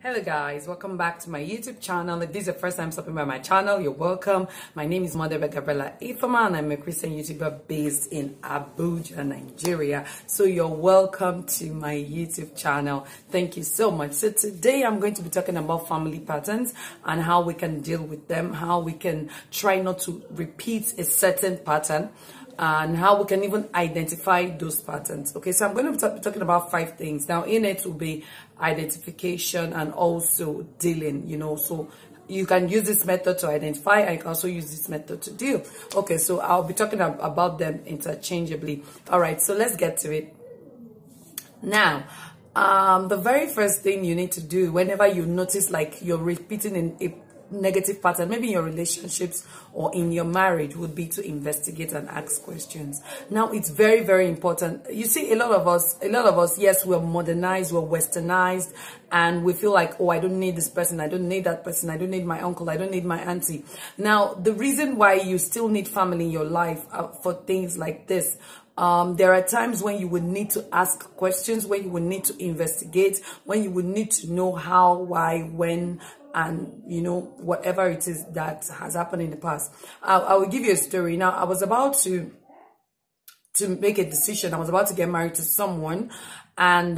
Hello guys, welcome back to my YouTube channel. If this is your first time stopping by my channel, you're welcome. My name is Mother Gabriela Ifama and I'm a Christian YouTuber based in Abuja, Nigeria. So you're welcome to my YouTube channel. Thank you so much. So today I'm going to be talking about family patterns and how we can deal with them, how we can try not to repeat a certain pattern, and how we can even identify those patterns. Okay, so I'm going to be talking about 5 things. Now, in it will be identification and also dealing, so you can use this method to identify. I can also use this method to deal. Okay, so I'll be talking about them interchangeably. All right, so let's get to it. Now, the very first thing you need to do whenever you notice like you're repeating in a negative pattern, maybe in your relationships or in your marriage, would be to investigate and ask questions. Now, it's very, very important. You see, a lot of us, yes, we're modernized, we're westernized, and we feel like, oh, I don't need this person, I don't need that person, I don't need my uncle, I don't need my auntie. Now, the reason why you still need family in your life for things like this, there are times when you would need to ask questions, when you would need to investigate, when you would need to know how, why, when, and whatever it is that has happened in the past. I will give you a story. Now, I was about to make a decision. I was about to get married to someone, and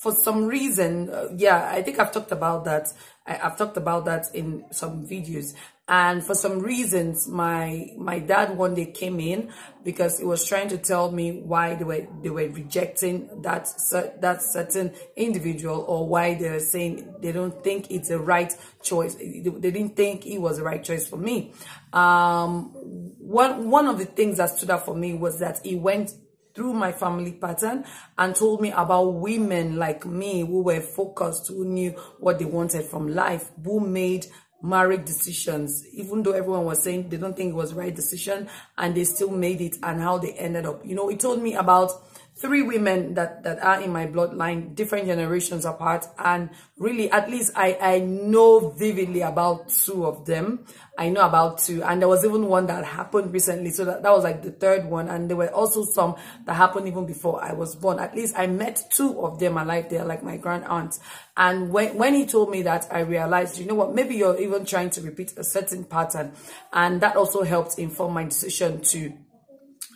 for some reason, I think I've talked about that. I've talked about that in some videos. And for some reasons, my dad one day came in because he was trying to tell me why they were rejecting that certain individual, or why they were saying they don't think it's the right choice. They didn't think it was the right choice for me. One of the things that stood out for me was that he went through my family pattern and told me about women like me who were focused, who knew what they wanted from life, who made marriage decisions, even though everyone was saying they don't think it was the right decision, and they still made it, and how they ended up. He told me about 3 women that are in my bloodline, different generations apart, and really, at least I know vividly about 2 of them. I know about 2, and there was even one that happened recently, so that was like the 3rd one, and there were also some that happened even before I was born. At least I met 2 of them alive. They're like my grand aunts. And when he told me that, I realized, you know what, maybe you're even trying to repeat a certain pattern, and that also helped inform my decision to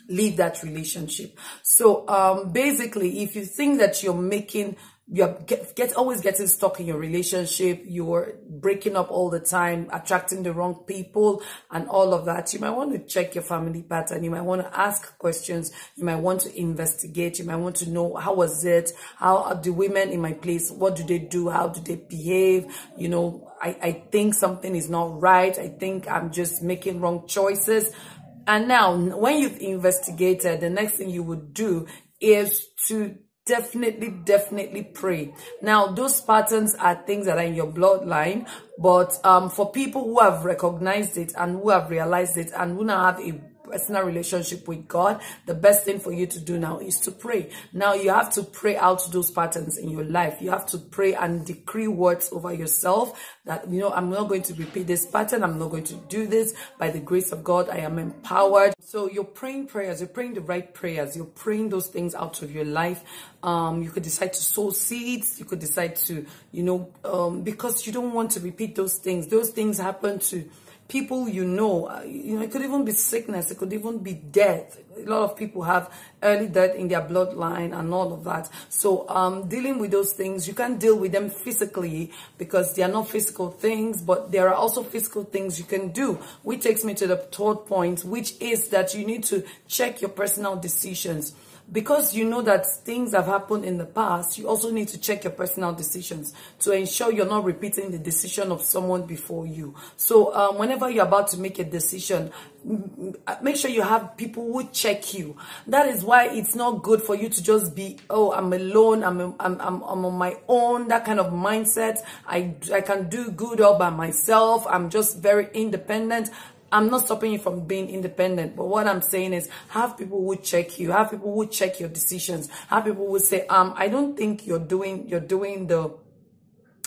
leave that relationship. So basically, if you think that you're always getting stuck in your relationship, you're breaking up all the time, attracting the wrong people and all of that, you might want to check your family pattern. You might want to ask questions. You might want to investigate. You might want to know, how was it? How are the women in my place? What do they do? How do they behave? I think something is not right. I think I'm just making wrong choices. And now, when you've investigated, the next thing you would do is to definitely pray. Now, those patterns are things that are in your bloodline, but for people who have recognized it and who have realized it and who now have a personal relationship with God, the best thing for you to do now is to pray. Now, you have to pray out those patterns in your life. You have to pray and decree words over yourself that, I'm not going to repeat this pattern. I'm not going to do this. By the grace of God, I am empowered. So you're praying prayers. You're praying the right prayers. You're praying those things out of your life. You could decide to sow seeds. You could decide to, because you don't want to repeat those things. Those things happen to people, it could even be sickness, it could even be death. A lot of people have early death in their bloodline and all of that. So dealing with those things, you can't deal with them physically because they are not physical things, but there are also physical things you can do, which takes me to the 3rd point, which is that you need to check your personal decisions. Because you know that things have happened in the past, you also need to check your personal decisions to ensure you're not repeating the decision of someone before you. So whenever you're about to make a decision, make sure you have people who check you. That is why it's not good for you to just be, oh, I'm alone, I'm on my own, that kind of mindset. I can do good all by myself. I'm just very independent. I'm not stopping you from being independent, but what I'm saying is have people who check you, have people who check your decisions, have people who say, I don't think you're doing the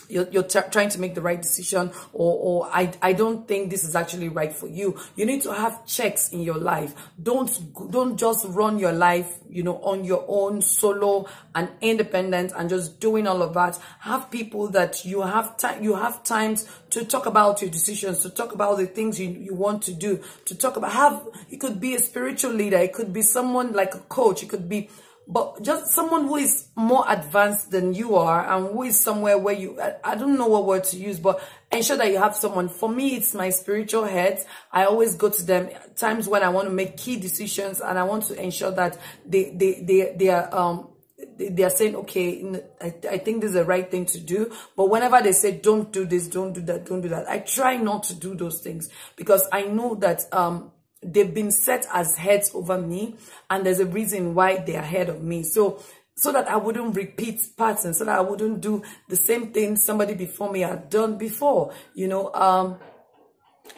you're trying to make the right decision, or I don't think this is actually right for you. You need to have checks in your life. Don't just run your life, you know, on your own, solo and independent, and just doing all of that. Have people that you have times to talk about your decisions, to talk about the things you want to do, to talk about, it could be a spiritual leader, it could be someone like a coach, it could be, but just someone who is more advanced than you are, and who is somewhere where I don't know what word to use, but ensure that you have someone. For me, it's my spiritual heads. I always go to them times when I want to make key decisions, and I want to ensure that they are saying, okay, I think this is the right thing to do. But whenever they say, don't do this, don't do that, don't do that, I try not to do those things, because I know that they've been set as heads over me, and there's a reason why they are ahead of me. So that I wouldn't repeat patterns, so that I wouldn't do the same thing somebody before me had done before. You know,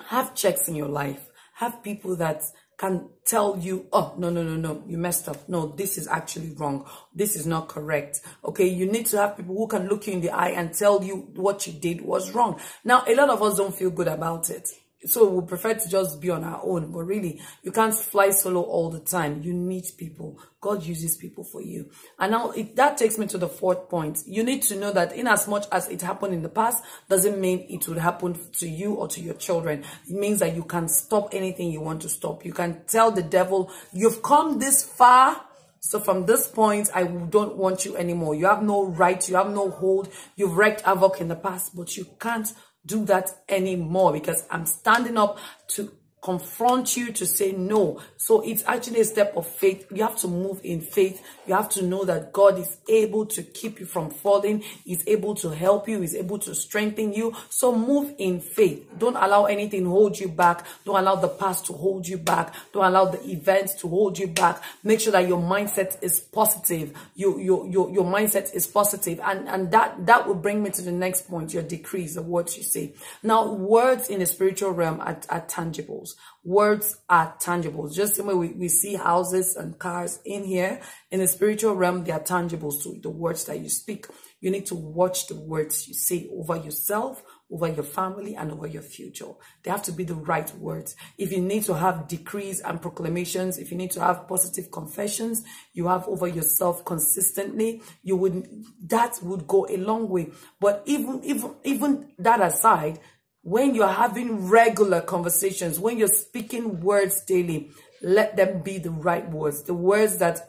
have checks in your life. Have people that can tell you, oh, no, you messed up. No, this is actually wrong. This is not correct. Okay, you need to have people who can look you in the eye and tell you what you did was wrong. Now, a lot of us don't feel good about it, so we prefer to just be on our own. But really, you can't fly solo all the time. You need people. God uses people for you. And now that takes me to the fourth point. You need to know that in as much as it happened in the past, doesn't mean it will happen to you or to your children. It means that you can stop anything you want to stop. You can tell the devil, you've come this far, so from this point, I don't want you anymore. You have no right. You have no hold. You've wreaked havoc in the past, but you can't do that anymore, because I'm standing up to confront you, to say no. So it's actually a step of faith. You have to move in faith. You have to know that God is able to keep you from falling. He's able to help you. He's able to strengthen you. So move in faith. Don't allow anything hold you back. Don't allow the past to hold you back. Don't allow the events to hold you back. Make sure that your mindset is positive. Your mindset is positive. And that will bring me to the next point, your decrees of what you say. Now, words in the spiritual realm are tangibles. Words are tangible. Just the way we see houses and cars in here, in the spiritual realm, they are tangible. So the words that you speak, you need to watch the words you say over yourself, over your family, and over your future. They have to be the right words. If you need to have decrees and proclamations, if you need to have positive confessions you have over yourself consistently, that would go a long way. But even that aside, when you're having regular conversations, when you're speaking words daily, let them be the right words. The words that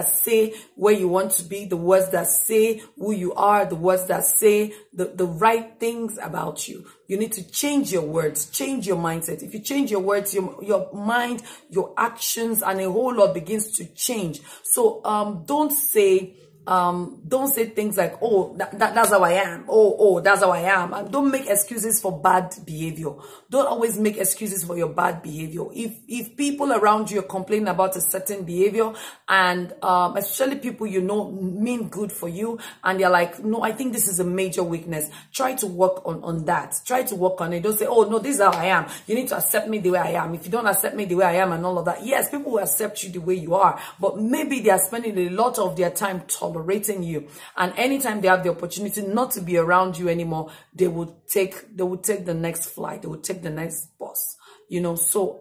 say where you want to be, the words that say who you are, the words that say the right things about you. You need to change your words, change your mindset. If you change your words, your mind, your actions, and a whole lot begins to change. So don't say things like, oh, that's how I am. Oh, that's how I am. And don't make excuses for bad behavior. Don't always make excuses for your bad behavior. If people around you are complaining about a certain behavior, and especially people you know mean good for you, and they're like, no, I think this is a major weakness, try to work on that. Try to work on it. Don't say, oh, no, this is how I am. You need to accept me the way I am. If you don't accept me the way I am and all of that, yes, people will accept you the way you are, but maybe they are spending a lot of their time tolerating you, and anytime they have the opportunity not to be around you anymore, they would take the next flight, they would take the next bus, you know. So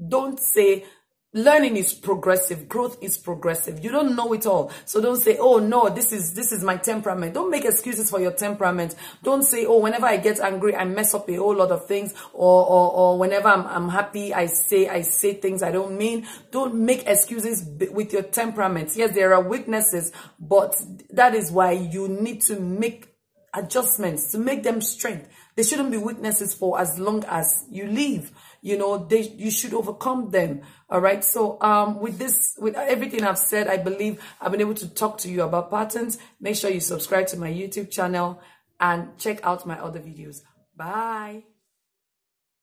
don't say, learning is progressive, growth is progressive. You don't know it all, so don't say, oh no, this is my temperament. Don't make excuses for your temperament. Don't say, oh, whenever I get angry I mess up a whole lot of things, or whenever I'm happy I say things I don't mean. Don't make excuses with your temperament. Yes, there are weaknesses, but that is why you need to make adjustments to make them strength. They shouldn't be weaknesses for as long as you live. You know, you should overcome them. All right. So with everything I've said, I believe I've been able to talk to you about patterns. Make sure you subscribe to my YouTube channel and check out my other videos. Bye.